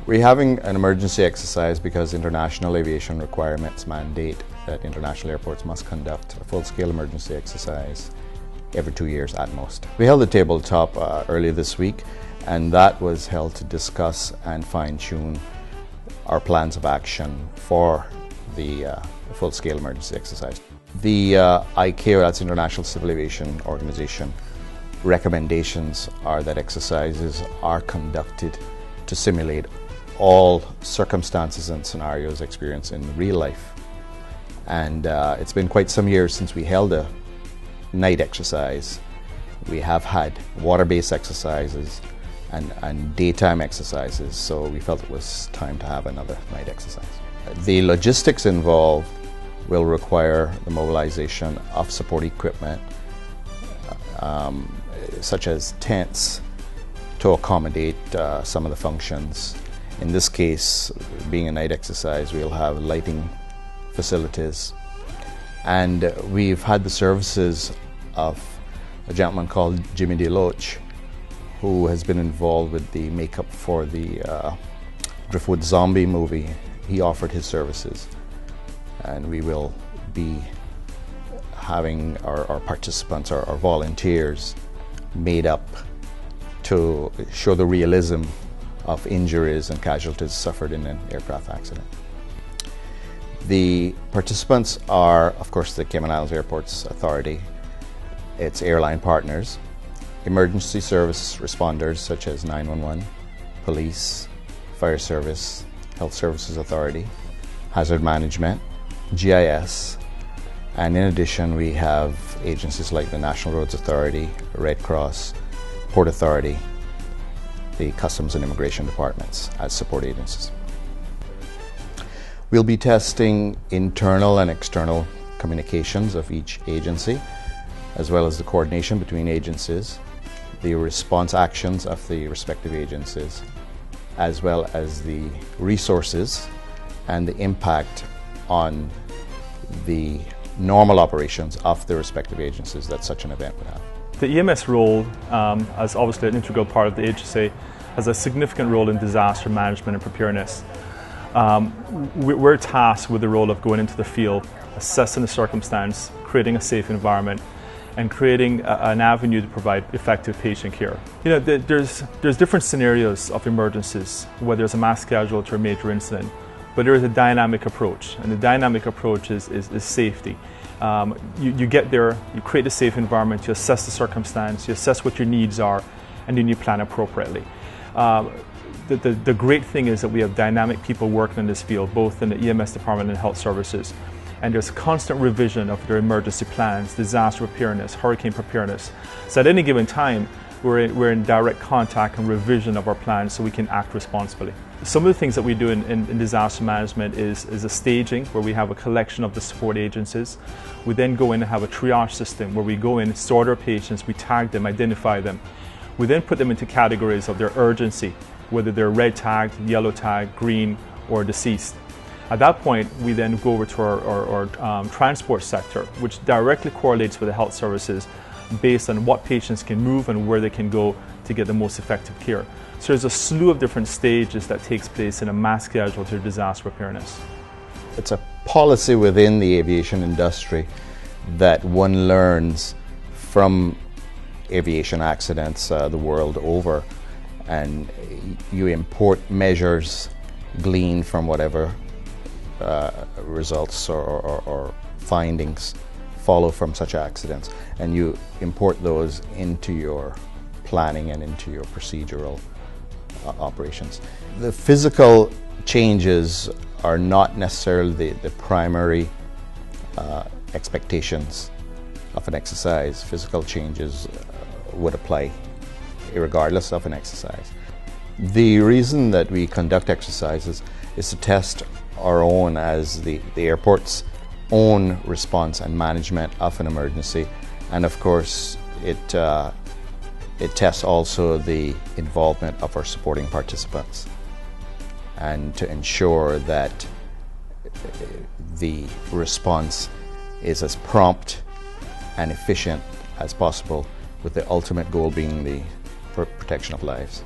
We're having an emergency exercise because international aviation requirements mandate that international airports must conduct a full-scale emergency exercise every 2 years at most. We held a tabletop earlier this week, and that was held to discuss and fine-tune our plans of action for the full-scale emergency exercise. The ICAO, that's International Civil Aviation Organization, recommendations are that exercises are conducted to simulate all circumstances and scenarios experienced in real life. And it's been quite some years since we held a night exercise. We have had water-based exercises and daytime exercises, so we felt it was time to have another night exercise. The logistics involved will require the mobilization of support equipment, such as tents, to accommodate some of the functions. In this case, being a night exercise, we'll have lighting facilities. And we've had the services of a gentleman called Jimmy DeLoach, who has been involved with the makeup for the Driftwood Zombie movie. He offered his services, and we will be having our participants, our volunteers, made up to show the realism of injuries and casualties suffered in an aircraft accident. The participants are, of course, the Cayman Islands Airports Authority, its airline partners, emergency service responders such as 911, police, fire service, health services authority, hazard management, GIS, and in addition we have agencies like the National Roads Authority, Red Cross, Port Authority, the Customs and Immigration Departments as support agencies. We'll be testing internal and external communications of each agency, as well as the coordination between agencies, the response actions of the respective agencies, as well as the resources and the impact on the normal operations of the respective agencies that such an event would have. The EMS role, as obviously an integral part of the agency, has a significant role in disaster management and preparedness. We're tasked with the role of going into the field, assessing the circumstance, creating a safe environment, and creating an avenue to provide effective patient care. You know, there's different scenarios of emergencies, whether it's a mass casualty or a major incident, but there is a dynamic approach, and the dynamic approach is safety. You get there, you create a safe environment, you assess the circumstance, you assess what your needs are, and then you plan appropriately. The great thing is that we have dynamic people working in this field, both in the EMS department and health services. And there's constant revision of their emergency plans, disaster preparedness, hurricane preparedness. So at any given time, we're in direct contact and revision of our plans so we can act responsibly. Some of the things that we do in disaster management is a staging where we have a collection of the support agencies. We then go in and have a triage system where we go in, sort our patients, we tag them, identify them. We then put them into categories of their urgency, whether they're red tagged, yellow tagged, green, or deceased. At that point, we then go over to our transport sector, which directly correlates with the health services based on what patients can move and where they can go to get the most effective care. So there's a slew of different stages that takes place in a mass casualty or disaster preparedness. It's a policy within the aviation industry that one learns from aviation accidents the world over, and you import measures gleaned from whatever results or findings follow from such accidents, and you import those into your planning and into your procedural operations. The physical changes are not necessarily the primary expectations of an exercise. Physical changes would apply regardless of an exercise. The reason that we conduct exercises is to test our own, as the airport's own response and management of an emergency, and of course it tests also the involvement of our supporting participants, and to ensure that the response is as prompt and efficient as possible, with the ultimate goal being the protection of lives.